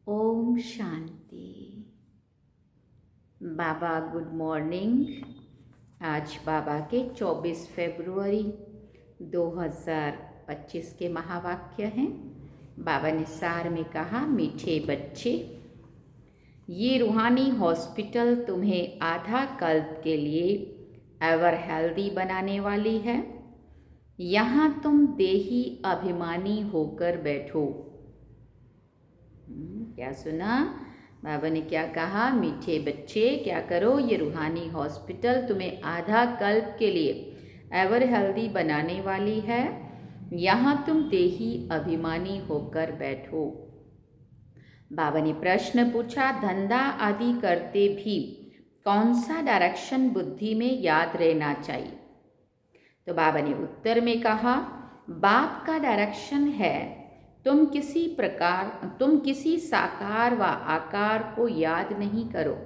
ओम शांति। बाबा good morning. आज बाबा के 24 फरवरी 2025 के महावाक्य हैं। बाबा ने सार में कहा, मीठे बच्चे, ये रूहानी हॉस्पिटल तुम्हें आधा कल्प के लिए एवर हेल्दी बनाने वाली है। यहाँ तुम देही अभिमानी होकर बैठो। क्या सुना? बाबा ने क्या कहा? मीठे बच्चे, क्या करो? ये रूहानी हॉस्पिटल तुम्हें आधा कल्प के लिए एवर हेल्दी बनाने वाली है। यहाँ तुम देही अभिमानी होकर बैठो। बाबा ने प्रश्न पूछा, धंधा आदि करते भी कौन सा डायरेक्शन बुद्धि में याद रहना चाहिए? तो बाबा ने उत्तर में कहा, बाप का डायरेक्शन है तुम किसी साकार व आकार को याद नहीं करो।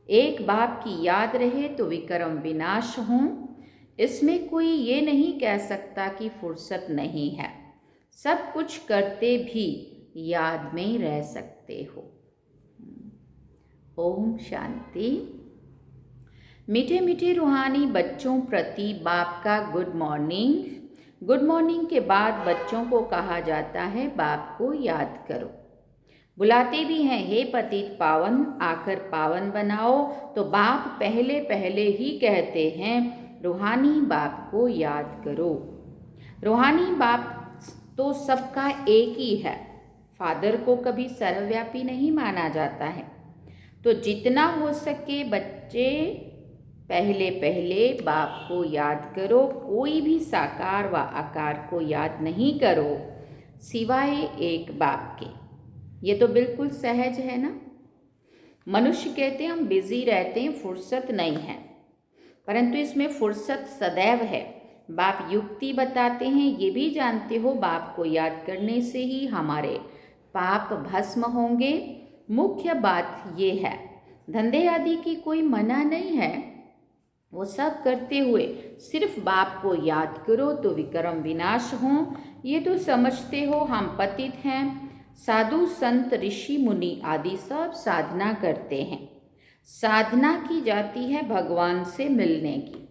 एक बाप की याद रहे तो विक्रम विनाश हो। इसमें कोई ये नहीं कह सकता कि फुर्सत नहीं है। सब कुछ करते भी याद में रह सकते हो। ओम शांति। मीठे मीठे रूहानी बच्चों प्रति बाप का गुड मॉर्निंग। गुड मॉर्निंग के बाद बच्चों को कहा जाता है, बाप को याद करो। बुलाते भी हैं, हे पतित पावन, आकर पावन बनाओ। तो बाप पहले पहले ही कहते हैं, रूहानी बाप को याद करो। रूहानी बाप तो सबका एक ही है। फादर को कभी सर्वव्यापी नहीं माना जाता है। तो जितना हो सके बच्चे पहले पहले बाप को याद करो। कोई भी साकार व आकार को याद नहीं करो सिवाय एक बाप के। ये तो बिल्कुल सहज है ना। मनुष्य कहते हैं हम बिजी रहते हैं, फुर्सत नहीं है, परंतु इसमें फुर्सत सदैव है। बाप युक्ति बताते हैं, ये भी जानते हो बाप को याद करने से ही हमारे पाप भस्म होंगे। मुख्य बात ये है, धंधे आदि की कोई मना नहीं है। वो सब करते हुए सिर्फ बाप को याद करो तो विक्रम विनाश हो। ये तो समझते हो हम पतित हैं। साधु संत ऋषि मुनि आदि सब साधना करते हैं। साधना की जाती है भगवान से मिलने की।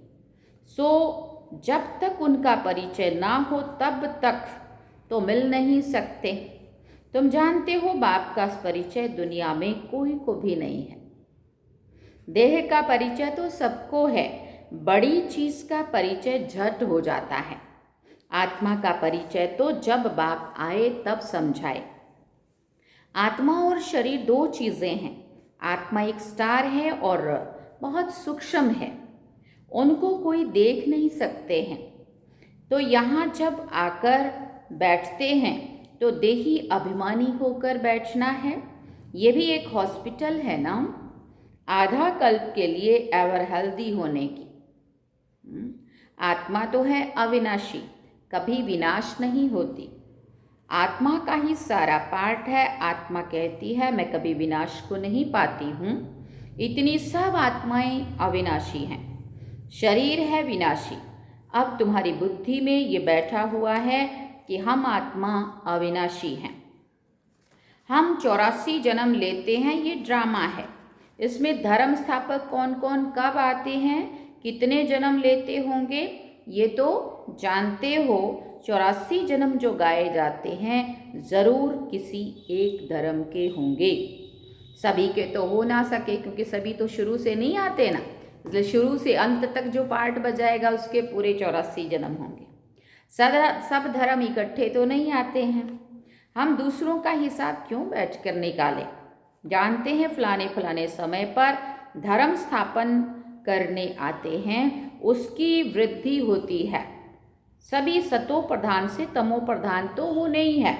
सो जब तक उनका परिचय ना हो तब तक तो मिल नहीं सकते। तुम जानते हो बाप का परिचय दुनिया में कोई को भी नहीं है। देह का परिचय तो सबको है, बड़ी चीज का परिचय झट हो जाता है। आत्मा का परिचय तो जब बाप आए तब समझाए। आत्मा और शरीर दो चीजें हैं। आत्मा एक स्टार है और बहुत सूक्ष्म है, उनको कोई देख नहीं सकते हैं। तो यहाँ जब आकर बैठते हैं तो देही अभिमानी होकर बैठना है। ये भी एक हॉस्पिटल है ना, आधा कल्प के लिए एवर हेल्दी होने की। आत्मा तो है अविनाशी, कभी विनाश नहीं होती। आत्मा का ही सारा पार्ट है। आत्मा कहती है मैं कभी विनाश को नहीं पाती हूँ। इतनी सब आत्माएं अविनाशी हैं। शरीर है विनाशी। अब तुम्हारी बुद्धि में ये बैठा हुआ है कि हम आत्मा अविनाशी हैं। हम 84 जन्म लेते हैं, ये ड्रामा है। इसमें धर्म स्थापक कौन कौन कब आते हैं, कितने जन्म लेते होंगे, ये तो जानते हो। 84 जन्म जो गाए जाते हैं ज़रूर किसी एक धर्म के होंगे। सभी के तो हो ना सके, क्योंकि सभी तो शुरू से नहीं आते ना। इसलिए शुरू से अंत तक जो पार्ट बजाएगा उसके पूरे 84 जन्म होंगे। सब धर्म इकट्ठे तो नहीं आते हैं। हम दूसरों का हिसाब क्यों बैठ कर निकालें? जानते हैं फलाने फलाने समय पर धर्म स्थापन करने आते हैं, उसकी वृद्धि होती है। सभी सतो प्रधान से तमो प्रधान तो हो नहीं है।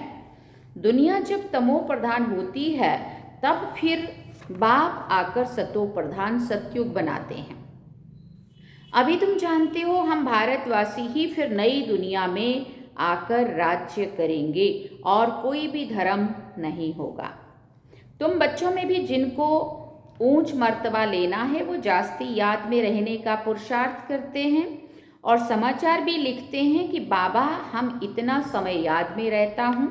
दुनिया जब तमो प्रधान होती है तब फिर बाप आकर सतो प्रधान सतयुग बनाते हैं। अभी तुम जानते हो हम भारतवासी ही फिर नई दुनिया में आकर राज्य करेंगे और कोई भी धर्म नहीं होगा। तुम बच्चों में भी जिनको ऊंच मर्तबा लेना है वो जास्ती याद में रहने का पुरुषार्थ करते हैं और समाचार भी लिखते हैं कि बाबा हम इतना समय याद में रहता हूँ।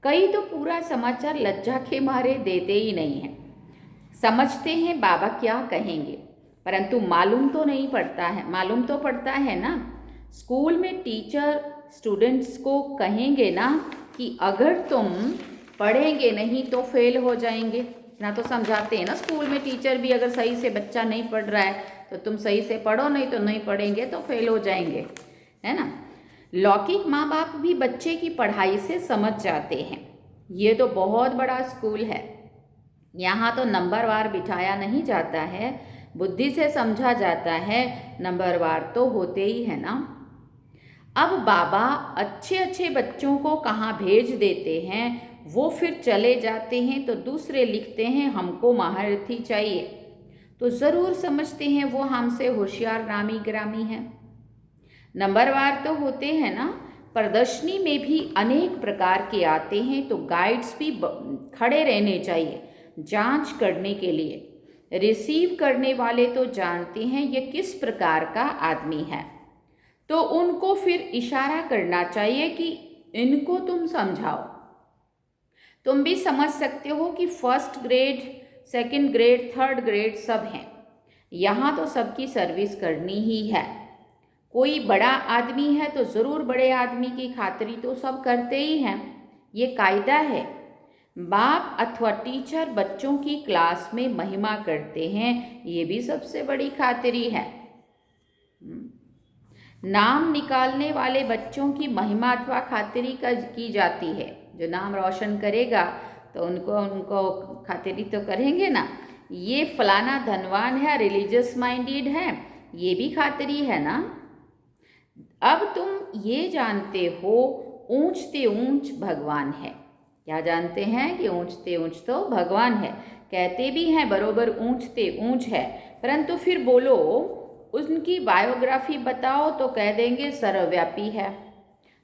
कई तो पूरा समाचार लज्जा के मारे देते ही नहीं हैं। समझते हैं बाबा क्या कहेंगे, परंतु मालूम तो पड़ता है ना। स्कूल में टीचर स्टूडेंट्स को कहेंगे ना कि अगर तुम पढ़ेंगे नहीं तो फेल हो जाएंगे। इतना तो समझाते हैं ना स्कूल में टीचर भी, अगर सही से बच्चा नहीं पढ़ रहा है तो तुम सही से पढ़ो, नहीं तो नहीं पढ़ेंगे तो फेल हो जाएंगे, है ना। लौकिक माँ बाप भी बच्चे की पढ़ाई से समझ जाते हैं। ये तो बहुत बड़ा स्कूल है, यहाँ तो नंबरवार बिठाया नहीं जाता है, बुद्धि से समझा जाता है, नंबरवार तो होते ही है ना। अब बाबा अच्छे अच्छे बच्चों को कहाँ भेज देते हैं, वो फिर चले जाते हैं तो दूसरे लिखते हैं हमको महारथी चाहिए, तो ज़रूर समझते हैं वो हमसे होशियार नामी गिरामी है। नंबरवार तो होते हैं ना। प्रदर्शनी में भी अनेक प्रकार के आते हैं, तो गाइड्स भी खड़े रहने चाहिए जांच करने के लिए। रिसीव करने वाले तो जानते हैं ये किस प्रकार का आदमी है, तो उनको फिर इशारा करना चाहिए कि इनको तुम समझाओ। तुम भी समझ सकते हो कि first grade, second grade, third grade सब हैं, यहाँ तो सबकी सर्विस करनी ही है। कोई बड़ा आदमी है तो ज़रूर बड़े आदमी की खातिरी तो सब करते ही हैं, ये कायदा है। बाप अथवा टीचर बच्चों की क्लास में महिमा करते हैं, ये भी सबसे बड़ी खातिरी है। नाम निकालने वाले बच्चों की महिमा अथवा खातिरी की जाती है। जो नाम रोशन करेगा तो उनको खातिरी तो करेंगे ना। ये फलाना धनवान है, रिलीजियस माइंडेड है, ये भी खातिरी है ना। अब तुम ये जानते हो ऊंचते ऊंच भगवान है। क्या जानते हैं कि ऊंचते ऊंच तो भगवान है। कहते भी हैं बरोबर ऊंचते ऊंच है, परंतु फिर बोलो उनकी बायोग्राफी बताओ तो कह देंगे सर्वव्यापी है,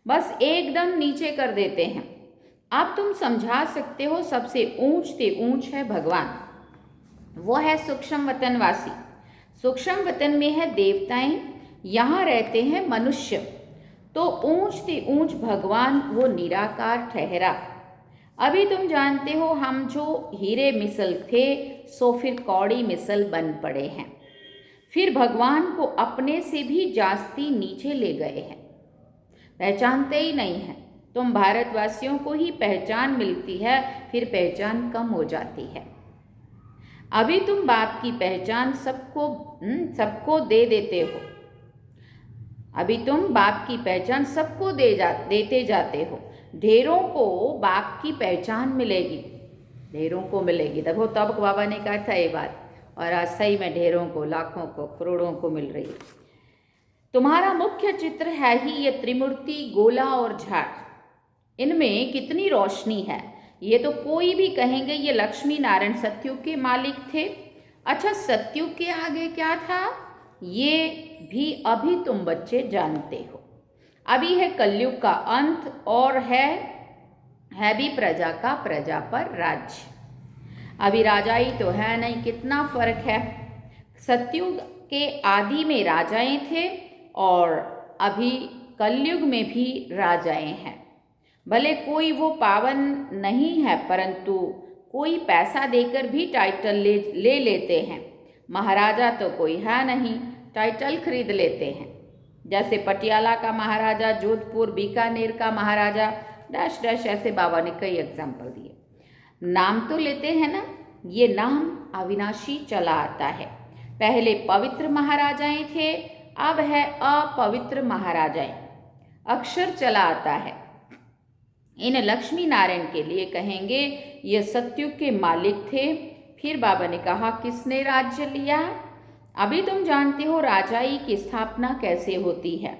बस एकदम नीचे कर देते हैं। अब तुम समझा सकते हो सबसे ऊंचते ऊंच है भगवान, वो है सूक्ष्म वतनवासी। सूक्ष्म वतन में है देवताएं, यहाँ रहते हैं मनुष्य, तो ऊंचते ऊंच भगवान वो निराकार ठहरा। अभी तुम जानते हो हम जो हीरे मिसल थे सो फिर कौड़ी मिसल बन पड़े हैं, फिर भगवान को अपने से भी जास्ती नीचे ले गए हैं, पहचानते ही नहीं हैं। तुम भारतवासियों को ही पहचान मिलती है, फिर पहचान कम हो जाती है। अभी तुम बाप की पहचान सबको दे देते हो, अभी तुम बाप की पहचान सबको देते जाते हो। ढेरों को बाप की पहचान मिलेगी, ढेरों को मिलेगी। देखो तब बाबा ने कहा था ये बात, और आज सही में ढेरों को, लाखों को, करोड़ों को मिल रही है। तुम्हारा मुख्य चित्र है ही ये त्रिमूर्ति, गोला और झाड़, इनमें कितनी रोशनी है। ये तो कोई भी कहेंगे ये लक्ष्मी नारायण सतयुग के मालिक थे। अच्छा, सतयुग के आगे क्या था ये भी अभी तुम बच्चे जानते हो। अभी है कलयुग का अंत, और है भी प्रजा का प्रजा पर राज्य। अभी राजाई तो है नहीं, कितना फर्क है। सतयुग के आदि में राजाएं थे और अभी कलयुग में भी राजाएं हैं। भले कोई वो पावन नहीं है, परंतु कोई पैसा देकर भी टाइटल ले लेते हैं। महाराजा तो कोई है नहीं, टाइटल खरीद लेते हैं। जैसे पटियाला का महाराजा, जोधपुर बीकानेर का महाराजा, डैश डैश, ऐसे बाबा ने कई एग्जाम्पल दिए। नाम तो लेते हैं ना, ये नाम अविनाशी चला आता है। पहले पवित्र महाराजाएं थे, अब है अपवित्र महाराजाएं, अक्षर चला आता है। इन लक्ष्मी नारायण के लिए कहेंगे ये सतयुग के मालिक थे। फिर बाबा ने कहा किसने राज्य लिया। अभी तुम जानते हो राजाई की स्थापना कैसे होती है।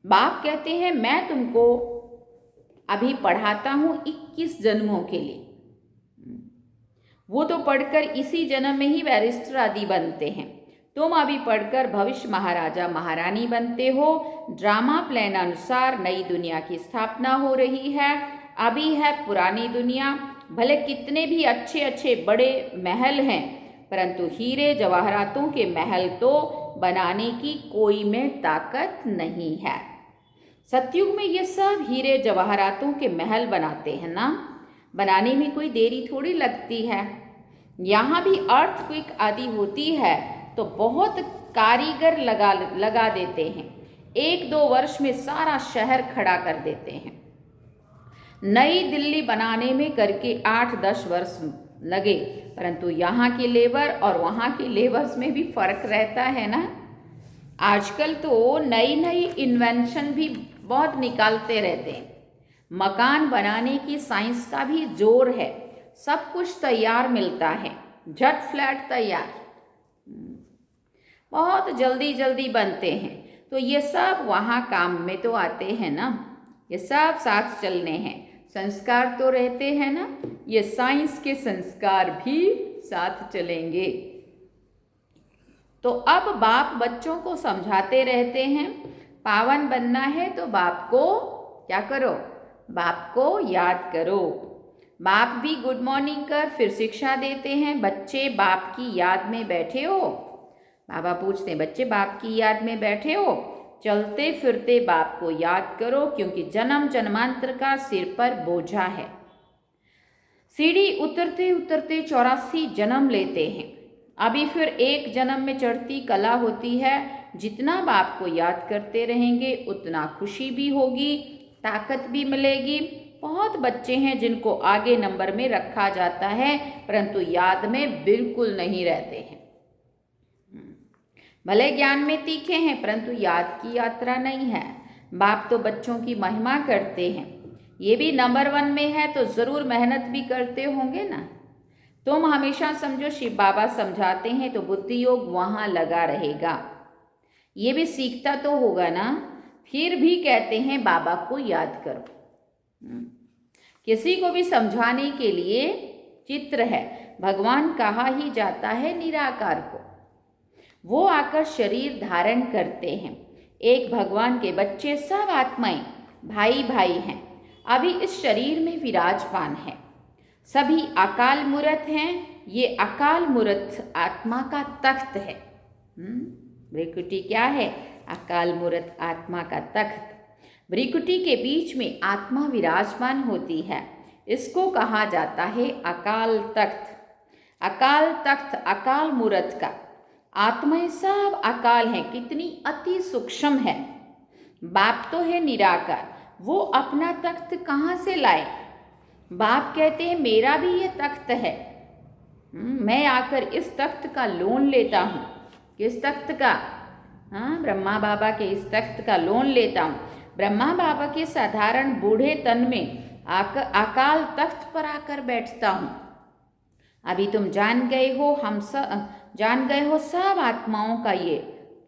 बाप कहते हैं मैं तुमको अभी पढ़ाता हूँ 21 जन्मों के लिए। वो तो पढ़कर इसी जन्म में ही बैरिस्टर आदि बनते हैं। तुम अभी पढ़कर भविष्य महाराजा महारानी बनते हो। ड्रामा प्लान अनुसार नई दुनिया की स्थापना हो रही है। अभी है पुरानी दुनिया, भले कितने भी अच्छे अच्छे बड़े महल हैं, परंतु हीरे जवाहरातों के महल तो बनाने की कोई में ताकत नहीं है। सतयुग में ये सब हीरे जवाहरातों के महल बनाते हैं ना, बनाने में कोई देरी थोड़ी लगती है। यहाँ भी अर्थक्वेक आदि होती है तो बहुत कारीगर लगा देते हैं, 1-2 वर्ष में सारा शहर खड़ा कर देते हैं। नई दिल्ली बनाने में करके 8-10 वर्ष लगे, परंतु यहाँ के लेबर और वहाँ के लेबर्स में भी फर्क रहता है ना। आजकल तो नई नई इन्वेंशन भी बहुत निकालते रहते हैं। मकान बनाने की साइंस का भी जोर है, सब कुछ तैयार मिलता है, झट फ्लैट तैयार, बहुत जल्दी जल्दी बनते हैं। तो ये सब वहाँ काम में तो आते हैं ना, ये सब साथ चलने हैं। संस्कार तो रहते हैं ना, ये साइंस के संस्कार भी साथ चलेंगे। तो अब बाप बच्चों को समझाते रहते हैं, पावन बनना है तो बाप को क्या करो, बाप को याद करो। बाप भी गुड मॉर्निंग कर फिर शिक्षा देते हैं, बच्चे बाप की याद में बैठे हो। बाबा पूछते हैं, बच्चे बाप की याद में बैठे हो, चलते फिरते बाप को याद करो, क्योंकि जन्म जन्मांतर का सिर पर बोझा है। सीढ़ी उतरते उतरते 84 जन्म लेते हैं, अभी फिर एक जन्म में चढ़ती कला होती है। जितना बाप को याद करते रहेंगे उतना खुशी भी होगी, ताकत भी मिलेगी। बहुत बच्चे हैं जिनको आगे नंबर में रखा जाता है, परंतु याद में बिल्कुल नहीं रहते हैं। भले ज्ञान में तीखे हैं, परंतु याद की यात्रा नहीं है। बाप तो बच्चों की महिमा करते हैं, ये भी नंबर 1 में है तो ज़रूर मेहनत भी करते होंगे ना। तुम हमेशा समझो शिव बाबा समझाते हैं तो बुद्धि योग वहाँ लगा रहेगा, ये भी सीखता तो होगा ना। फिर भी कहते हैं बाबा को याद करो। किसी को भी समझाने के लिए चित्र है, भगवान कहा ही जाता है निराकार को, वो आकर शरीर धारण करते हैं। एक भगवान के बच्चे सब आत्माएं भाई भाई हैं, अभी इस शरीर में विराजमान है। सभी अकाल मूर्त हैं, ये अकाल मूर्त आत्मा का तख्त है। भ्रिकुटी क्या है? अकाल मूर्त आत्मा का तख्त। भ्रिकुटी के बीच में आत्मा विराजमान होती है, इसको कहा जाता है अकाल तख्त। अकाल तख्त अकाल मूर्त का, आत्माएं सब अकाल हैं, कितनी अति सूक्ष्म है। बाप तो है निराकार, वो अपना तख्त कहाँ से लाए? बाप कहते हैं मेरा भी ये तख्त है, मैं आकर इस तख्त का लोन लेता हूँ। किस तख्त का? हाँ, ब्रह्मा बाबा के इस तख्त का लोन लेता हूँ। ब्रह्मा बाबा के साधारण बूढ़े तन में आकर अकाल तख्त पर आकर बैठता हूँ। अभी तुम जान गए हो, हम सब जान गए हो, सब आत्माओं का ये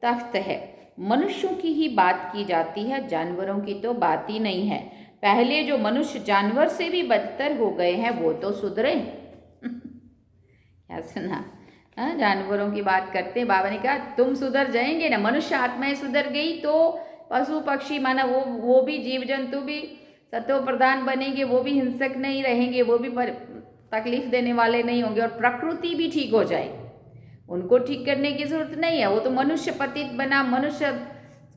तख्त है। मनुष्यों की ही बात की जाती है, जानवरों की तो बात ही नहीं है। पहले जो मनुष्य जानवर से भी बदतर हो गए हैं वो तो सुधरे। क्या सुना? हाँ, जानवरों की बात करते, बाबा ने कहा तुम सुधर जाएंगे ना। मनुष्य आत्माएं सुधर गई तो पशु पक्षी माना वो भी जीव जंतु भी सत्व प्रधान बनेंगे, वो भी हिंसक नहीं रहेंगे, वो भी तकलीफ देने वाले नहीं होंगे, और प्रकृति भी ठीक हो जाए। उनको ठीक करने की जरूरत नहीं है, वो तो मनुष्य पतित बना, मनुष्य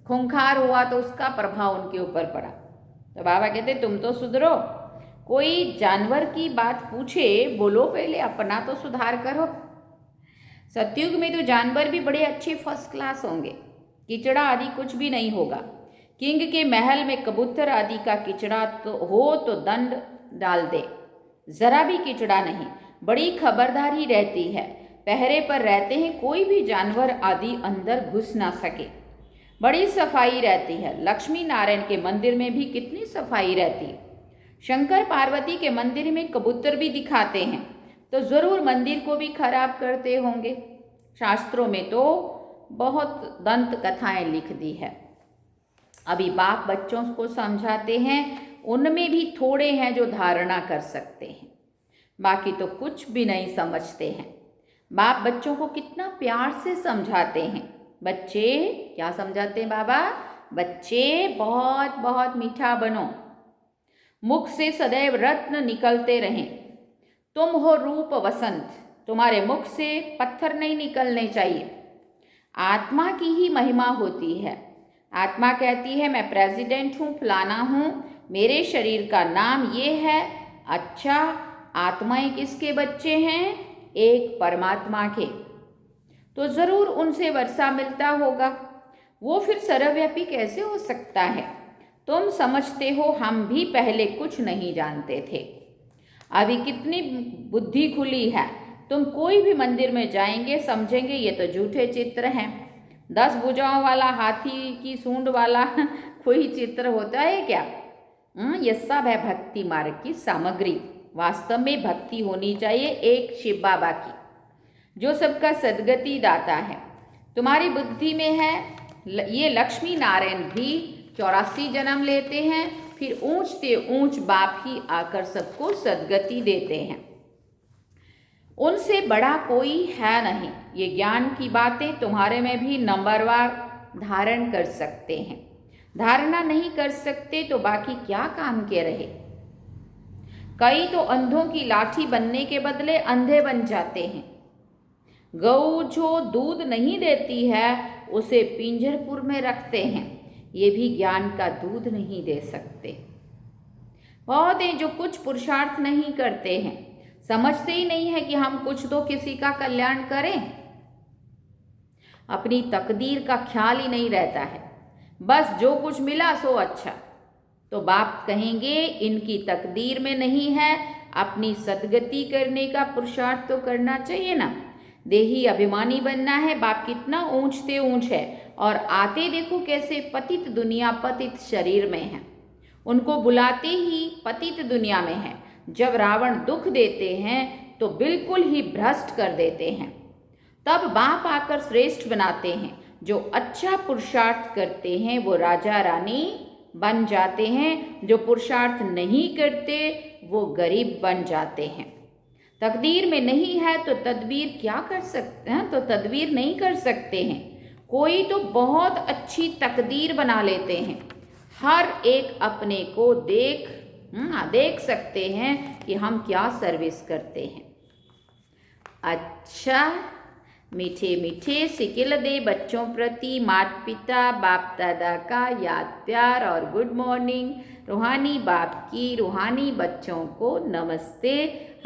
खूंखार हुआ तो उसका प्रभाव उनके ऊपर पड़ा। तो बाबा कहते तुम तो सुधरो। कोई जानवर की बात पूछे, बोलो पहले अपना तो सुधार करो। सतयुग में तो जानवर भी बड़े अच्छे फर्स्ट क्लास होंगे, कीचड़ा आदि कुछ भी नहीं होगा। किंग के महल में कबूतर आदि का कीचड़ा तो हो तो दंड डाल दे, जरा भी कीचड़ा नहीं। बड़ी खबरदारी रहती है, पहरे पर रहते हैं, कोई भी जानवर आदि अंदर घुस ना सके। बड़ी सफाई रहती है। लक्ष्मी नारायण के मंदिर में भी कितनी सफाई रहती है। शंकर पार्वती के मंदिर में कबूतर भी दिखाते हैं तो ज़रूर मंदिर को भी खराब करते होंगे। शास्त्रों में तो बहुत दंत कथाएं लिख दी है। अभी बाप बच्चों को समझाते हैं, उनमें भी थोड़े हैं जो धारणा कर सकते हैं, बाकी तो कुछ भी नहीं समझते हैं। बाप बच्चों को कितना प्यार से समझाते हैं। बच्चे क्या समझाते हैं बाबा? बच्चे बहुत बहुत मीठा बनो, मुख से सदैव रत्न निकलते रहें। तुम हो रूप वसंत, तुम्हारे मुख से पत्थर नहीं निकलने चाहिए। आत्मा की ही महिमा होती है, आत्मा कहती है मैं प्रेसिडेंट हूँ, फलाना हूँ, मेरे शरीर का नाम ये है। अच्छा, आत्माएं किसके बच्चे हैं? एक परमात्मा के। तो ज़रूर उनसे वर्षा मिलता होगा। वो फिर सर्वव्यापी कैसे हो सकता है? तुम समझते हो हम भी पहले कुछ नहीं जानते थे, अभी कितनी बुद्धि खुली है। तुम कोई भी मंदिर में जाएंगे समझेंगे ये तो झूठे चित्र हैं। 10 भुजाओं वाला हाथी की सूंड वाला कोई चित्र होता है क्या? ये सब है भक्ति मार्ग की सामग्री। वास्तव में भक्ति होनी चाहिए एक शिव बाबा की, जो सबका सद्गति दाता है। तुम्हारी बुद्धि में है ये लक्ष्मी नारायण भी 84 जन्म लेते हैं, फिर ऊंचते ऊंच बाप ही आकर सबको सद्गति देते हैं। उनसे बड़ा कोई है नहीं। ये ज्ञान की बातें तुम्हारे में भी नंबरवार धारण कर सकते हैं। धारणा नहीं कर सकते तो बाकी क्या काम के रहे। कई तो अंधों की लाठी बनने के बदले अंधे बन जाते हैं। गऊ जो दूध नहीं देती है उसे पिंजरपुर में रखते हैं, ये भी ज्ञान का दूध नहीं दे सकते। बहुत हैं जो कुछ पुरुषार्थ नहीं करते हैं, समझते ही नहीं है कि हम कुछ तो किसी का कल्याण करें। अपनी तकदीर का ख्याल ही नहीं रहता है, बस जो कुछ मिला सो अच्छा। तो बाप कहेंगे इनकी तकदीर में नहीं है, अपनी सद्गति करने का पुरुषार्थ तो करना चाहिए ना। देही अभिमानी बनना है। बाप कितना ऊंचते ऊंच है और आते देखो कैसे पतित दुनिया पतित शरीर में है। उनको बुलाते ही पतित दुनिया में है। जब रावण दुख देते हैं तो बिल्कुल ही भ्रष्ट कर देते हैं, तब बाप आकर श्रेष्ठ बनाते हैं। जो अच्छा पुरुषार्थ करते हैं वो राजा रानी बन जाते हैं, जो पुरुषार्थ नहीं करते वो गरीब बन जाते हैं। तकदीर में नहीं है तो तदबीर क्या कर सकते हैं? तो तदबीर नहीं कर सकते हैं। कोई तो बहुत अच्छी तकदीर बना लेते हैं। हर एक अपने को देख सकते हैं कि हम क्या सर्विस करते हैं। अच्छा, मीठे मीठे सिकिल दे बच्चों प्रति माता पिता बाप दादा का याद प्यार और गुड मॉर्निंग। रूहानी बाप की रूहानी बच्चों को नमस्ते।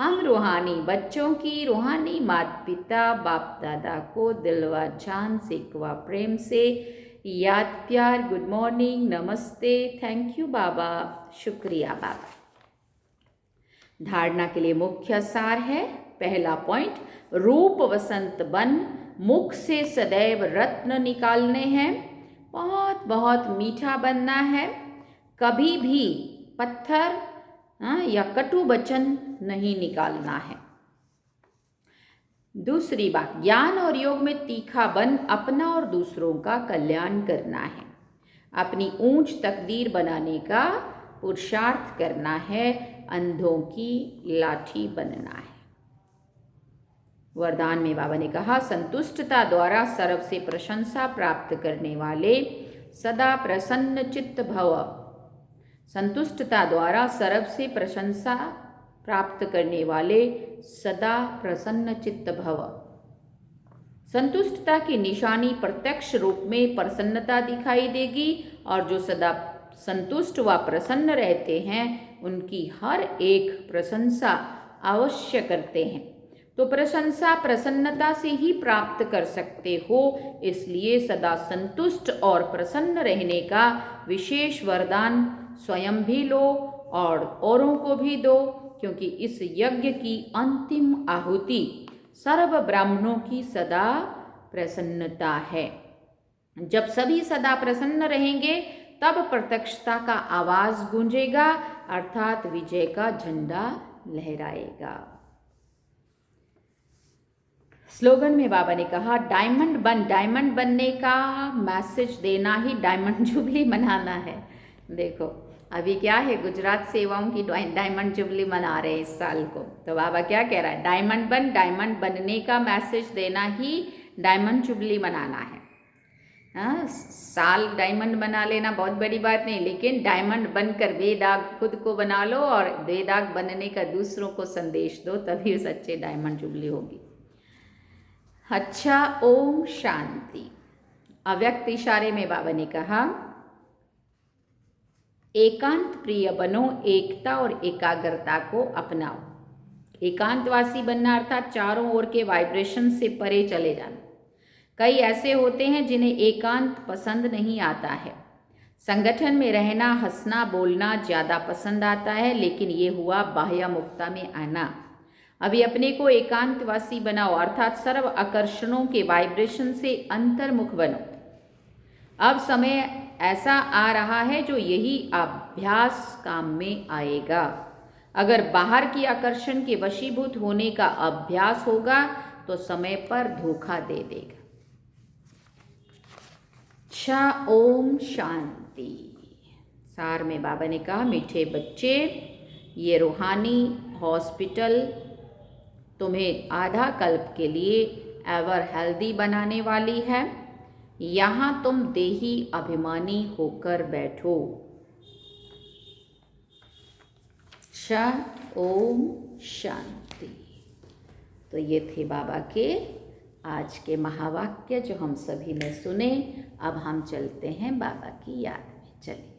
हम रूहानी बच्चों की रूहानी माता पिता बाप दादा को दिलवा जान से व प्रेम से याद प्यार गुड मॉर्निंग नमस्ते। थैंक यू बाबा, शुक्रिया बाबा। धारणा के लिए मुख्य सार है। पहला पॉइंट, रूप वसंत बन मुख से सदैव रत्न निकालने हैं। बहुत बहुत मीठा बनना है, कभी भी पत्थर या कटु वचन नहीं निकालना है। दूसरी बात, ज्ञान और योग में तीखा बन अपना और दूसरों का कल्याण करना है। अपनी ऊंच तकदीर बनाने का पुरुषार्थ करना है, अंधों की लाठी बनना है। वरदान में बाबा ने कहा, संतुष्टता द्वारा सर्व से प्रशंसा प्राप्त करने वाले सदा प्रसन्न चित्त भव। संतुष्टता द्वारा सर्व से प्रशंसा प्राप्त करने वाले सदा प्रसन्न चित्त भव। संतुष्टता की निशानी प्रत्यक्ष रूप में प्रसन्नता दिखाई देगी, और जो सदा संतुष्ट व प्रसन्न रहते हैं उनकी हर एक प्रशंसा अवश्य करते हैं। तो प्रशंसा प्रसन्नता से ही प्राप्त कर सकते हो, इसलिए सदा संतुष्ट और प्रसन्न रहने का विशेष वरदान स्वयं भी लो और औरों को भी दो, क्योंकि इस यज्ञ की अंतिम आहुति सर्व ब्राह्मणों की सदा प्रसन्नता है। जब सभी सदा प्रसन्न रहेंगे तब प्रत्यक्षता का आवाज गूंजेगा, अर्थात विजय का झंडा लहराएगा। स्लोगन में बाबा ने कहा, डायमंड बन। डायमंड बनने का मैसेज देना ही डायमंड जुबली मनाना है। देखो अभी क्या है, गुजरात सेवाओं की डायमंड जुबली मना रहे हैं इस साल को। तो बाबा क्या कह रहा है, डायमंड बन। डायमंड बनने का मैसेज देना ही डायमंड जुबली मनाना है। साल डायमंड बना लेना बहुत बड़ी बात नहीं, लेकिन डायमंड बनकर बेदाग खुद को बना लो और बेदाग बनने का दूसरों को संदेश दो, तभी सच्चे डायमंड जुबली होगी। अच्छा, ओम शांति। अव्यक्त इशारे में बाबा ने कहा, एकांत प्रिय बनो, एकता और एकाग्रता को अपनाओ। एकांतवासी बनना अर्थात चारों ओर के वाइब्रेशन से परे चले जाना। कई ऐसे होते हैं जिन्हें एकांत पसंद नहीं आता है। संगठन में रहना, हंसना, बोलना ज़्यादा पसंद आता है, लेकिन ये हुआ बाह्य मुक्ता में आना। अभी अपने को एकांतवासी बनाओ अर्थात सर्व आकर्षणों के वाइब्रेशन से अंतर्मुख बनो। अब समय ऐसा आ रहा है जो यही अभ्यास काम में आएगा। अगर बाहर की आकर्षण के वशीभूत होने का अभ्यास होगा तो समय पर धोखा दे देगा। ओम शांति। सार में बाबा ने कहा, मीठे बच्चे, ये रूहानी हॉस्पिटल तुम्हें आधा कल्प के लिए एवर हेल्दी बनाने वाली है। यहाँ तुम देही अभिमानी होकर बैठो। ओम शांति। तो ये थे बाबा के आज के महावाक्य जो हम सभी ने सुने। अब हम चलते हैं बाबा की याद में। चलिए।